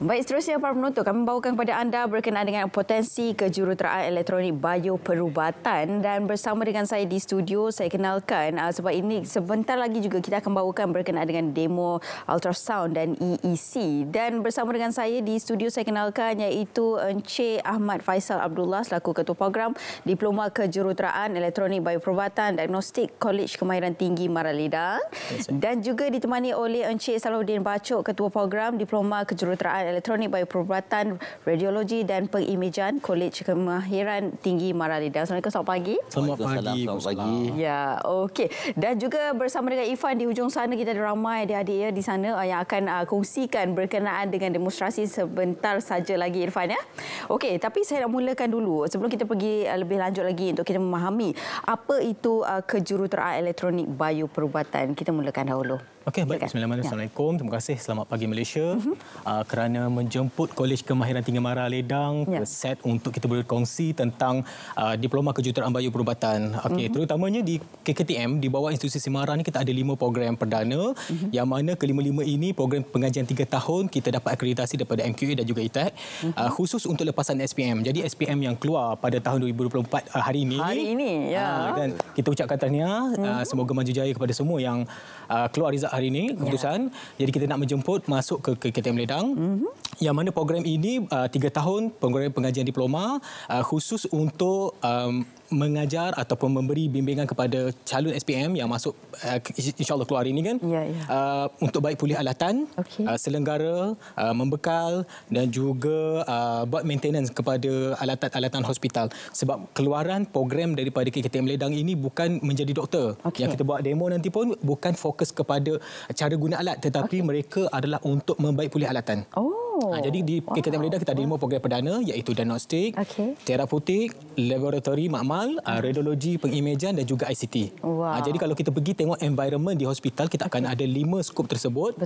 Baik, seterusnya para penonton, kami bawakan kepada anda berkenaan dengan potensi kejuruteraan elektronik bioperubatan, dan bersama dengan saya di studio, saya kenalkan sebab ini sebentar lagi juga kita akan bawakan berkenaan dengan demo ultrasound dan EEC, dan bersama dengan saya di studio saya kenalkan iaitu Encik Ahmad Faisal Abdullah selaku Ketua Program Diploma Kejuruteraan Elektronik Bioperubatan Diagnostik Kolej Kemahiran Tinggi Maraledang, dan juga ditemani oleh Encik Salahuddin Bachok, Ketua Program Diploma Kejuruteraan Elektronik Bioperubatan Radiologi dan Pengimejan Kolej Kemahiran Tinggi Maraledang. Assalamualaikum, selamat pagi. Selamat pagi. Ya, okey. Dan juga bersama dengan Ifan di hujung sana, kita ada ramai adik-adik di sana yang akan kongsikan berkenaan dengan demonstrasi sebentar saja lagi, Irfan, ya. Okey, tapi saya nak mulakan dulu sebelum kita pergi lebih lanjut lagi untuk kita memahami apa itu kejuruteraan elektronik bioperubatan. Kita mulakan dahulu. Okey, baik. Bismillahirrahmanirrahim. Assalamualaikum. Terima kasih. Selamat pagi Malaysia. Kerana menjemput Kolej Kemahiran Tinggi Maraledang ke set untuk kita berkongsi tentang Diploma Kejuruteraan Bioperubatan. Okey, terutamanya di KKTM, di bawah Institusi Semara ni kita ada 5 program perdana, yang mana kelima-lima ini program pengajian 3 tahun kita dapat akreditasi daripada MQA dan juga ITAC, khusus untuk lepasan SPM. Jadi SPM yang keluar pada tahun 2024 hari ini. Ya. Dan kita ucapkan tahniah, semoga maju jaya kepada semua yang keluar result hari ini, keputusan. Jadi kita nak menjemput masuk ke KTM Ledang, yang mana program ini 3 tahun program pengajian diploma, khusus untuk mengajar ataupun memberi bimbingan kepada calon SPM yang masuk insya-Allah keluar hari ini kan. Untuk baik pulih alatan, selenggara, membekal dan juga buat maintenance kepada alatan-alatan hospital. Sebab keluaran program daripada KKTM Ledang ini bukan menjadi doktor. Yang kita buat demo nanti pun bukan fokus kepada cara guna alat, tetapi mereka adalah untuk membaik pulih alatan. Jadi di KKTM Ledang kita ada 5 program perdana, iaitu diagnostik, terapeutik, laboratori makmal, radiologi, pengimejan dan juga ICT. Jadi kalau kita pergi tengok environment di hospital, kita akan ada 5 skop tersebut.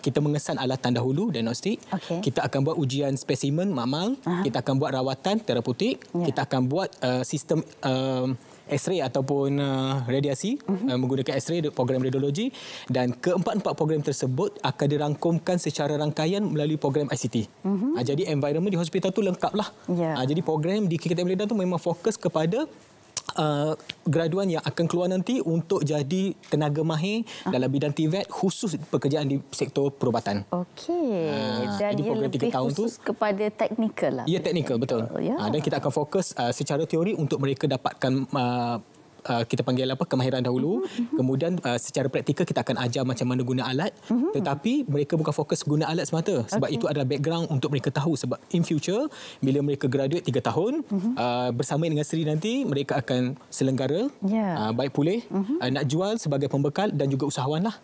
Kita mengesan alatan dahulu, diagnostik. Kita akan buat ujian spesimen makmal, kita akan buat rawatan terapeutik, kita akan buat sistem X-ray ataupun radiasi menggunakan X-ray, program radiologi, dan keempat-empat program tersebut akan dirangkumkan secara rangkaian melalui program ICT. Jadi environment di hospital tu lengkaplah. Jadi program di KKTM Ledang tu memang fokus kepada graduan yang akan keluar nanti untuk jadi tenaga mahir dalam bidang TVET, khusus pekerjaan di sektor perubatan. Dan ia lebih khusus kepada teknikal lah. Ya, teknikal, betul. Dan kita akan fokus secara teori untuk mereka dapatkan kita panggil kemahiran dahulu. Kemudian secara praktikal kita akan ajar macam mana guna alat. Tetapi mereka bukan fokus guna alat semata. Sebab itu adalah background untuk mereka tahu. Sebab in future, bila mereka graduate 3 tahun, bersama dengan Seri nanti, mereka akan selenggara, baik pulih, nak jual sebagai pembekal dan juga usahawan lah.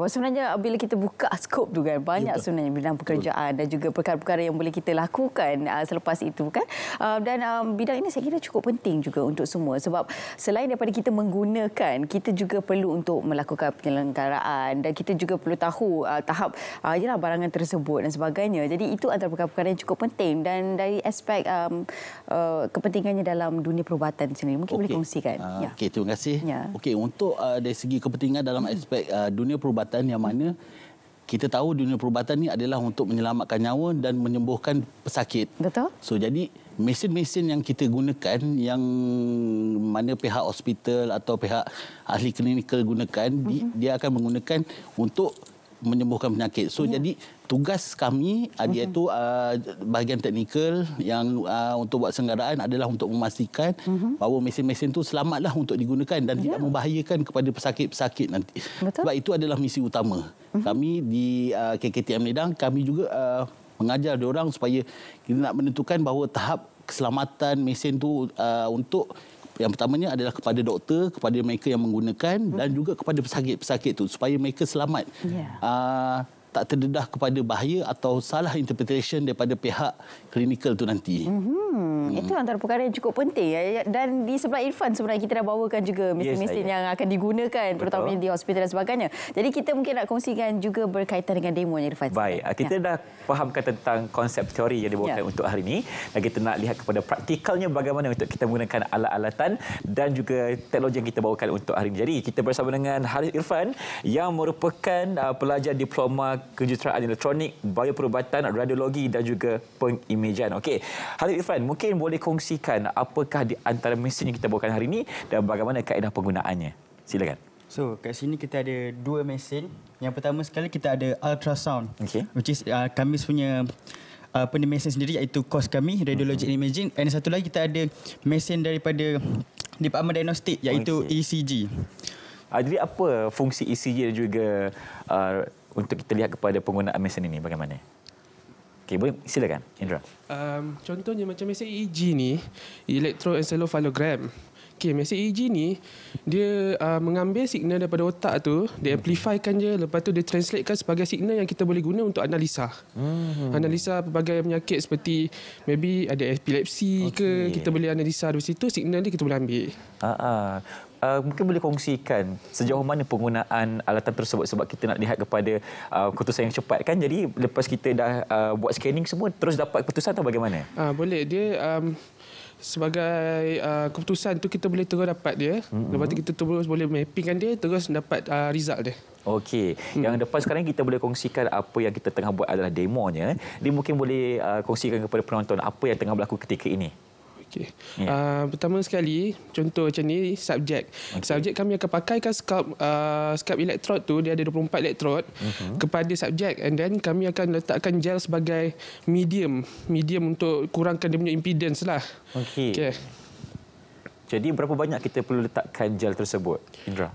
Sebenarnya bila kita buka skop tu kan, banyak sebenarnya bidang pekerjaan dan juga perkara-perkara yang boleh kita lakukan selepas itu kan. Dan bidang ini saya kira cukup penting juga untuk semua. Sebab selain daripada kita menggunakan, kita juga perlu untuk melakukan penyelenggaraan, dan kita juga perlu tahu tahap barangan tersebut dan sebagainya. Jadi itu antara perkara-perkara yang cukup penting, dan dari aspek kepentingannya dalam dunia perubatan sendiri mungkin boleh kongsikan. Terima kasih. Untuk dari segi kepentingan dalam aspek dunia perubatan, yang mana kita tahu dunia perubatan ni adalah untuk menyelamatkan nyawa dan menyembuhkan pesakit. Jadi mesin-mesin yang kita gunakan, yang mana pihak hospital atau pihak ahli klinikal gunakan, dia akan menggunakan untuk menyembuhkan penyakit. Jadi tugas kami iaitu bahagian teknikal yang untuk buat senggaraan adalah untuk memastikan bahawa mesin-mesin itu selamatlah untuk digunakan dan tidak membahayakan kepada pesakit-pesakit nanti. Sebab itu adalah misi utama. Kami di KKTM Ledang, kami juga mengajar diorang supaya kita nak menentukan bahawa tahap keselamatan mesin tu untuk yang pertamanya adalah kepada doktor, kepada mereka yang menggunakan, dan juga kepada pesakit-pesakit tu supaya mereka selamat. Tak terdedah kepada bahaya atau salah interpretation daripada pihak klinikal tu nanti. Itu antara perkara yang cukup penting. Dan di sebelah Irfan sebenarnya kita dah bawakan juga mesin-mesin yang akan digunakan, terutamanya di hospital dan sebagainya. Jadi kita mungkin nak kongsikan juga berkaitan dengan demonya, Irfan. Baik, kita dah fahamkan tentang konsep teori yang dibawakan untuk hari ini, dan kita nak lihat kepada praktikalnya bagaimana untuk kita menggunakan alat-alatan dan juga teknologi yang kita bawakan untuk hari ini. Jadi kita bersama dengan Harith Irfan yang merupakan pelajar diploma kejuruteraan elektronik, bioperubatan, radiologi dan juga pengimejan. Okey, Khalid Irfan, mungkin boleh kongsikan apakah di antara mesin yang kita bawakan hari ini dan bagaimana kaedah penggunaannya. Silakan. So, kat sini kita ada 2 mesin. Yang pertama sekali kita ada ultrasound. Okey. Which is kami punya mesin sendiri iaitu kos kami, Radiology and Imaging. Dan satu lagi kita ada mesin daripada Department Diagnostik iaitu ECG. Jadi apa fungsi ECG dan juga untuk kita lihat kepada penggunaan mesin ini bagaimana? Okey, boleh silakan Indra. Contohnya macam mesin EEG ni, electroencephalogram. Okey, mesin EEG ni dia mengambil signal daripada otak tu, dia amplifykan je, lepas tu dia translatekan sebagai signal yang kita boleh guna untuk analisa. Analisa pelbagai penyakit seperti maybe ada epilepsi ke, kita boleh analisa dari situ, signal ni kita boleh ambil. Mungkin boleh kongsikan sejauh mana penggunaan alatan tersebut sebab kita nak lihat kepada keputusan yang cepat kan. Jadi lepas kita dah buat scanning semua terus dapat keputusan atau bagaimana? Boleh. Dia sebagai keputusan tu kita boleh terus dapat dia. Lepas tu kita terus boleh mappingkan dia, terus dapat result dia. Okey. Yang depan sekarang kita boleh kongsikan apa yang kita tengah buat adalah demonya. Dia mungkin boleh kongsikan kepada penonton apa yang tengah berlaku ketika ini. Okay. Pertama sekali, contoh macam ni, subjek. Subjek kami akan pakaikan scalp elektrod tu, dia ada 24 elektrod kepada subjek, and then kami akan letakkan gel sebagai medium untuk kurangkan dia punya impedance lah. Okey. Okay. Jadi berapa banyak kita perlu letakkan gel tersebut, Indra?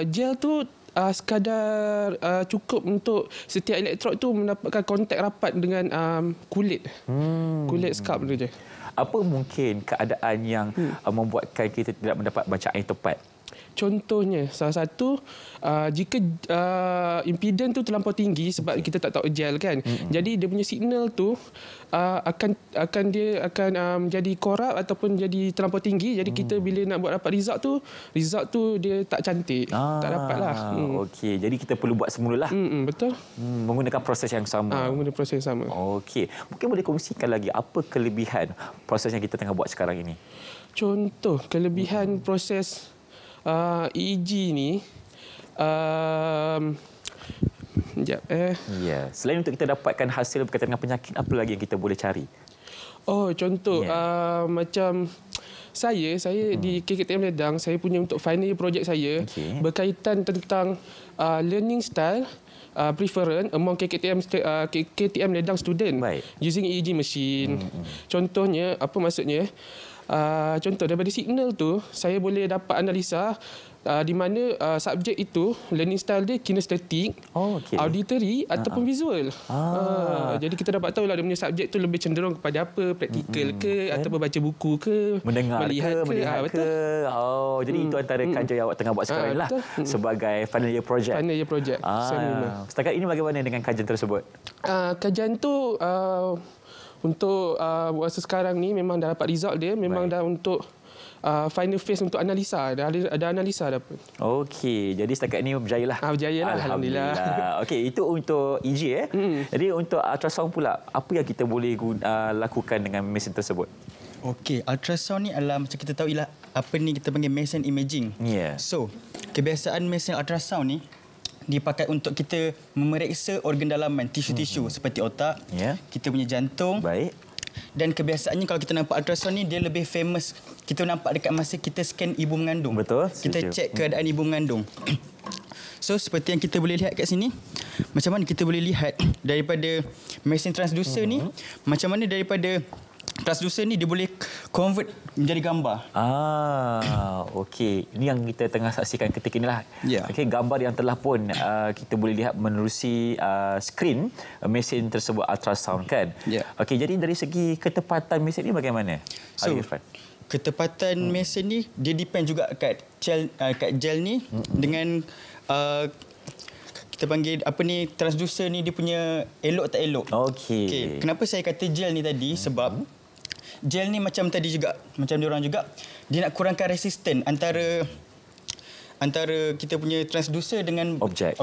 Gel tu sekadar cukup untuk setiap elektrod tu mendapatkan kontak rapat dengan kulit scalp tu je. Apa mungkin keadaan yang membuatkan kita tidak mendapat bacaan yang tepat? Contohnya, salah satu, jika impedans tu terlampau tinggi sebab kita tak tahu gel kan. Jadi dia punya signal tu akan jadi korup ataupun jadi terlampau tinggi. Jadi kita bila nak buat dapat result tu dia tak cantik. Tak dapat lah. Okey, jadi kita perlu buat semula lah. Betul. Menggunakan proses yang sama. Menggunakan proses yang sama. Okey, mungkin boleh kongsikan lagi apa kelebihan proses yang kita tengah buat sekarang ini? Contoh kelebihan proses EEG ni, selain untuk kita dapatkan hasil berkaitan dengan penyakit, apa lagi yang kita boleh cari? Contoh macam saya di KKTM Ledang, saya punya untuk final year project saya berkaitan tentang learning style preference among KTM Ledang student using EEG machine. Contohnya, apa maksudnya? Contoh daripada signal tu saya boleh dapat analisa di mana subjek itu learning style dia kinestetik, auditory ataupun visual. Jadi kita dapat tahu lah dia punya subjek tu lebih cenderung kepada apa, praktikal ke ataupun baca buku ke, mendengar melihat ke. Jadi itu antara kajian yang awak tengah buat sekarang lah sebagai final year project. Final year project. Setakat ini bagaimana dengan kajian tersebut? Kajian tu untuk masa sekarang ni memang dah dapat result dia, memang dah untuk final phase untuk analisa. Ada analisa dah pun. Okey, jadi setakat ini berjaya lah. Berjaya lah, alhamdulillah. Okey, itu untuk EEG Jadi untuk ultrasound pula, apa yang kita boleh lakukan dengan mesin tersebut? Okey, ultrasound ni adalah macam kita tahu ialah apa ni kita panggil mesin imaging. So, kebiasaan mesin ultrasound ni dipakai untuk kita memeriksa organ dalaman, tisu-tisu seperti otak, kita punya jantung. Dan kebiasaannya kalau kita nampak ultrasound ni dia lebih famous. Kita nampak dekat masa kita scan ibu mengandung. Betul. Kita cek keadaan ibu mengandung. So seperti yang kita boleh lihat kat sini, macam mana kita boleh lihat daripada mesin transducer ni, macam mana daripada transducer ni dia boleh convert menjadi gambar. Okey. Ini yang kita tengah saksikan ketika inilah. Okey, gambar yang telah pun kita boleh lihat menerusi skrin mesin tersebut ultrasound kan. Okey, jadi dari segi ketepatan mesin ni bagaimana? So, ketepatan mesin ni dia depend juga kat gel ni dengan kita panggil apa ni, transducer ni dia punya elok tak elok. Okey. Kenapa saya kata gel ni tadi? Sebab gel ni macam tadi juga, macam diorang juga, dia nak kurangkan resisten antara kita punya transducer dengan objek.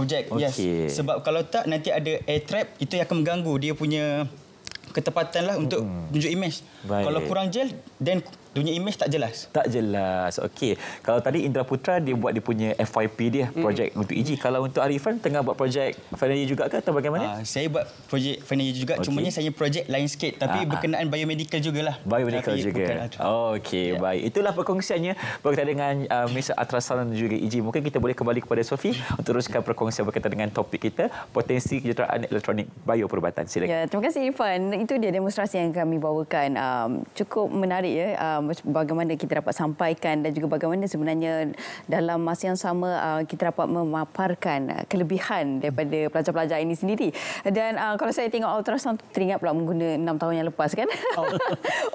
Sebab kalau tak nanti ada air trap, itu yang akan mengganggu dia punya ketepatan lah untuk tunjuk image. Kalau kurang gel, then Dunia image tak jelas. Tak jelas. Okey. Kalau tadi Indra Putra dia buat dia punya FYP dia, projek untuk EG. Kalau untuk Arifan tengah buat projek final year juga ke atau bagaimana? Saya buat projek final year juga. Cumanya saya projek lain sikit tapi berkenaan biomedical jugalah. Biomedical juga. Okey, baik. Itulah perkongsiannya berkaitan dengan Miss Ultrasound dan juga EG. Mungkin kita boleh kembali kepada Sophie untuk teruskan perkongsian berkaitan dengan topik kita, potensi kejuruteraan elektronik bioperubatan. Silakan. Ya, terima kasih Irfan. Itu dia demonstrasi yang kami bawakan. Cukup menarik ya. Bagaimana kita dapat sampaikan dan juga bagaimana sebenarnya dalam masa yang sama kita dapat memaparkan kelebihan daripada pelajar-pelajar ini sendiri. Dan kalau saya tengok ultrasound teringat pula mengguna 6 tahun yang lepas kan.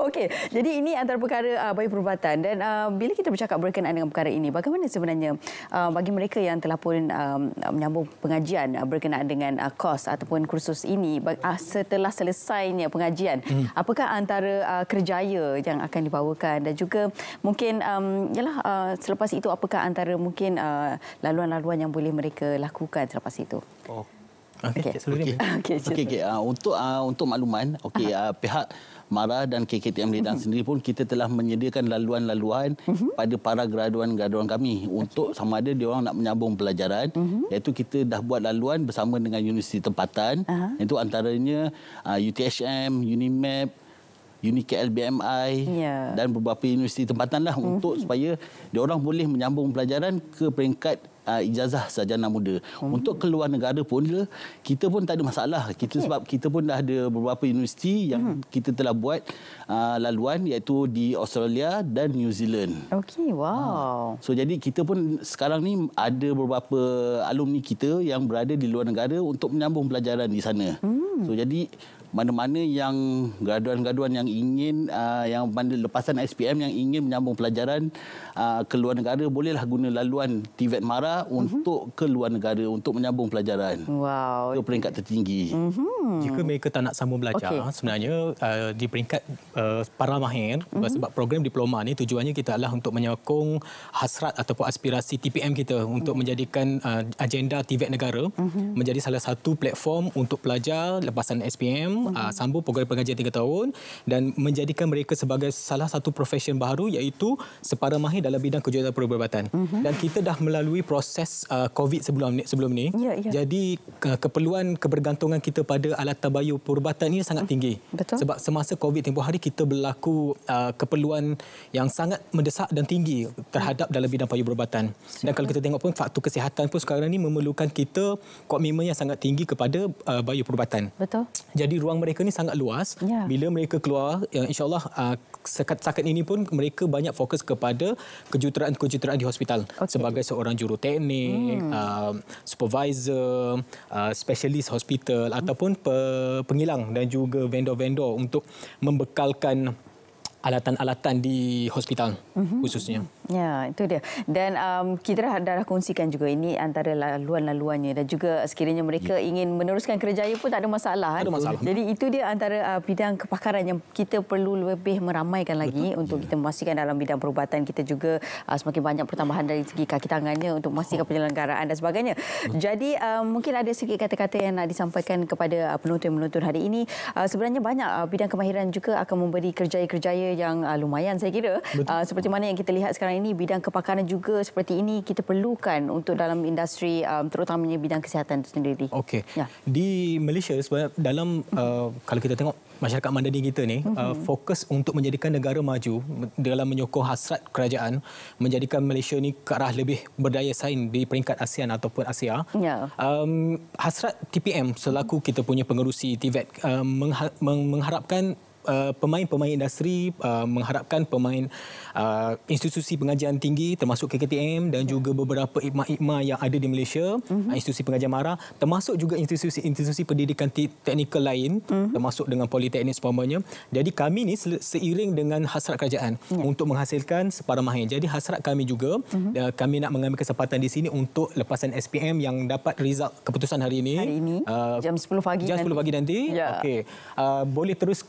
Okey, jadi ini antara perkara bioperubatan dan bila kita bercakap berkenaan dengan perkara ini, bagaimana sebenarnya bagi mereka yang telah pun menyambung pengajian berkenaan dengan kos ataupun kursus ini setelah selesainya pengajian, apakah antara kerjaya yang akan dibawakan dan juga mungkin selepas itu apakah antara mungkin laluan-laluan yang boleh mereka lakukan selepas itu. Okey. Untuk makluman, pihak MARA dan KKTM Medan sendiri pun kita telah menyediakan laluan-laluan pada para graduan-graduan kami untuk sama ada dia orang nak menyambung pelajaran, iaitu kita dah buat laluan bersama dengan universiti tempatan, iaitu antaranya UTHM, UNIMAP, UniKL BMI dan beberapa universiti tempatanlah untuk supaya diorang boleh menyambung pelajaran ke peringkat ijazah sarjana muda. Untuk keluar negara pun kita pun tak ada masalah. Sebab kita pun dah ada beberapa universiti yang kita telah buat laluan, iaitu di Australia dan New Zealand. Okey, wow. So jadi kita pun sekarang ni ada beberapa alumni kita yang berada di luar negara untuk menyambung pelajaran di sana. So jadi mana-mana yang graduan-graduan yang ingin yang lepasan SPM yang ingin menyambung pelajaran ke luar negara, bolehlah guna laluan TVET MARA untuk ke luar negara untuk menyambung pelajaran ke peringkat tertinggi. Jika mereka tak nak sambung belajar, sebenarnya di peringkat para mahir, sebab program diploma ni tujuannya kita adalah untuk menyokong hasrat ataupun aspirasi TPM kita untuk menjadikan agenda TVET negara menjadi salah satu platform untuk pelajar lepasan SPM sambung program pengajian 3 tahun dan menjadikan mereka sebagai salah satu profesion baru, iaitu separa mahir dalam bidang kejuruteraan perubatan. Dan kita dah melalui proses COVID sebelum ni. Jadi keperluan kebergantungan kita pada alatan bioperubatan ini sangat tinggi. Betul. Sebab semasa COVID tempoh hari kita berlaku keperluan yang sangat mendesak dan tinggi terhadap dalam bidang bioperubatan. Dan kalau kita tengok pun faktor kesihatan pun sekarang ni memerlukan kita komitmen yang sangat tinggi kepada bioperubatan. Betul. Jadi ruang mereka ni sangat luas. Bila mereka keluar, insya-Allah setakat ini pun mereka banyak fokus kepada kejuruteraan di hospital sebagai seorang juruteknik, supervisor, spesialis hospital ataupun pengilang dan juga vendor-vendor untuk membekalkan alatan-alatan di hospital khususnya. Ya, itu dia. Dan kita dah kongsikan juga ini antara laluan-laluannya dan juga sekiranya mereka ingin meneruskan kerjaya pun tak ada masalah. Tak ada masalah. Jadi itu dia antara bidang kepakaran yang kita perlu lebih meramaikan lagi untuk kita memastikan dalam bidang perubatan kita juga semakin banyak pertambahan dari segi kaki tangannya untuk memastikan penyelenggaraan dan sebagainya. Jadi mungkin ada sikit kata-kata yang nak disampaikan kepada penonton-penonton hari ini. Sebenarnya banyak bidang kemahiran juga akan memberi kerjaya-kerjaya yang lumayan saya kira. Seperti mana yang kita lihat sekarang ini, bidang kepakaran juga seperti ini kita perlukan untuk dalam industri terutamanya bidang kesihatan itu sendiri. Okey. Di Malaysia sebenarnya dalam kalau kita tengok masyarakat madani kita ni fokus untuk menjadikan negara maju dalam menyokong hasrat kerajaan menjadikan Malaysia ni ke arah lebih berdaya saing di peringkat ASEAN ataupun Asia. Hasrat TPM selaku kita punya pengerusi TVET mengharapkan pemain-pemain industri, mengharapkan pemain institusi pengajian tinggi termasuk KKTM dan juga beberapa IKMA yang ada di Malaysia, institusi pengajian MARA, termasuk juga institusi pendidikan teknikal lain, termasuk dengan politeknik seumpamanya. Jadi kami ni seiring dengan hasrat kerajaan untuk menghasilkan separa mahir. Jadi hasrat kami juga, kami nak mengambil kesempatan di sini untuk lepasan SPM yang dapat result keputusan hari ini. Jam 10 pagi jam 10 pagi nanti. Okey. Boleh terus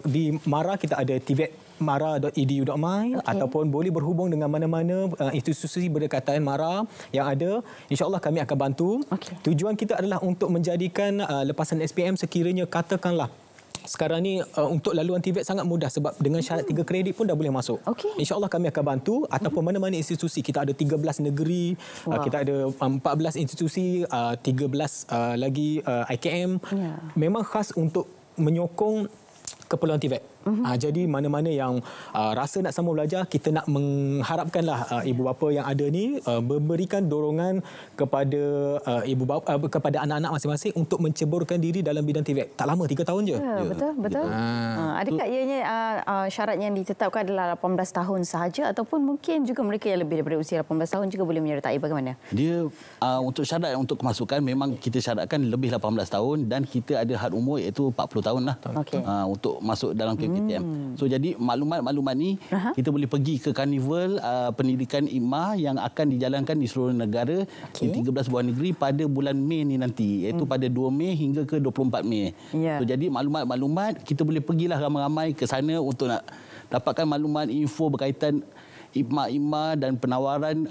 di MARA, kita ada TVET mara.edu.my ataupun boleh berhubung dengan mana-mana institusi berdekatan MARA yang ada. InsyaAllah kami akan bantu. Tujuan kita adalah untuk menjadikan lepasan SPM sekiranya katakanlah sekarang ni untuk laluan TVET sangat mudah sebab dengan syarat 3 kredit pun dah boleh masuk. InsyaAllah kami akan bantu ataupun mana-mana institusi. Kita ada 13 negeri, kita ada 14 institusi, 13 lagi IKM. Memang khas untuk menyokong keperluan TVET. Jadi mana-mana yang rasa nak sambung belajar, kita nak mengharapkanlah ibu bapa yang ada ni memberikan dorongan kepada ibu bapa, kepada anak-anak masing-masing untuk menceburkan diri dalam bidang TVET. Tak lama, 3 tahun je. Betul. Adakah ianya syarat yang ditetapkan adalah 18 tahun sahaja ataupun mungkin juga mereka yang lebih daripada usia 18 tahun juga boleh menyertai, bagaimana? Dia untuk syarat untuk kemasukan memang kita syaratkan lebih 18 tahun dan kita ada had umur iaitu 40 tahun lah untuk masuk dalam KPTM. So jadi maklumat-maklumat ni kita boleh pergi ke karnival pendidikan IKMA yang akan dijalankan di seluruh negara di 13 buah negeri pada bulan Mei ni nanti, iaitu pada 2 Mei hingga ke 24 Mei. So jadi maklumat-maklumat kita boleh pergilah ramai-ramai ke sana untuk nak dapatkan maklumat info berkaitan IKMA dan penawaran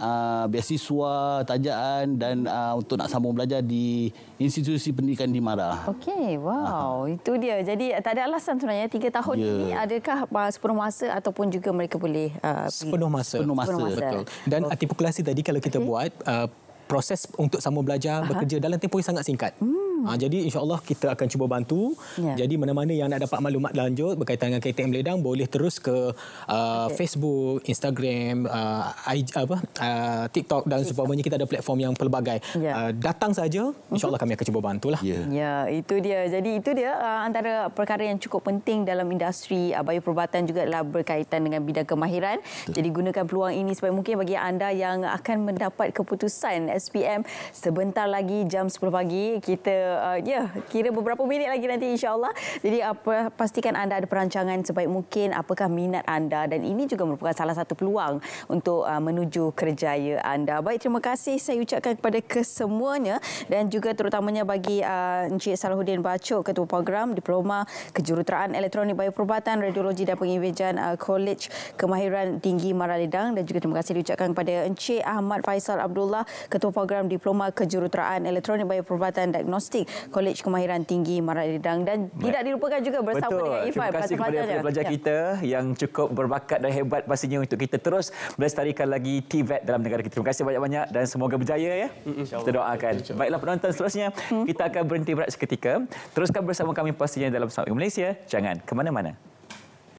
beasiswa, tajaan dan untuk nak sambung belajar di institusi pendidikan di MARA. Okey, wow, itu dia. Jadi tak ada alasan sebenarnya 3 tahun ini, adakah sepenuh masa ataupun juga mereka boleh sepenuh masa. Betul. Dan artikulasi tadi kalau kita buat proses untuk sambung belajar bekerja dalam tempoh yang sangat singkat. Jadi insya-Allah kita akan cuba bantu. Jadi mana-mana yang nak dapat maklumat lanjut berkaitan dengan KTM Ledang boleh terus ke Facebook, Instagram, TikTok dan sebagainya. Kita ada platform yang pelbagai. Datang saja, insya-Allah kami akan cuba bantulah. Ya, itu dia. Jadi itu dia antara perkara yang cukup penting dalam industri bioperubatan juga adalah berkaitan dengan bidang kemahiran. Jadi gunakan peluang ini sebaik mungkin bagi anda yang akan mendapat keputusan SPM sebentar lagi jam 10 pagi. Kita kira beberapa minit lagi nanti insya-Allah. Jadi pastikan anda ada perancangan sebaik mungkin apakah minat anda dan ini juga merupakan salah satu peluang untuk menuju kerjaya anda. Baik, terima kasih saya ucapkan kepada kesemuanya dan juga terutamanya bagi Encik Salahuddin Bachok, Ketua Program Diploma Kejuruteraan Elektronik Bioperubatan, Radiologi dan Pengimejan Kolej Kemahiran Tinggi MARA Ledang, dan juga terima kasih diucapkan kepada Encik Ahmad Faisal Abdullah, Ketua Program Diploma Kejuruteraan Elektronik Bioperubatan Diagnostik Kolej Kemahiran Tinggi MARA Ledang, dan tidak dilupakan juga bersama dengan Ifan. Terima kasih kepada pelajar kita yang cukup berbakat dan hebat pastinya untuk kita terus melestarikan lagi TVET dalam negara kita. Terima kasih banyak-banyak dan semoga berjaya ya. Kita doakan. Baiklah penonton, seterusnya kita akan berhenti berehat seketika. Teruskan bersama kami pastinya dalam Saat Malaysia. Jangan ke mana-mana.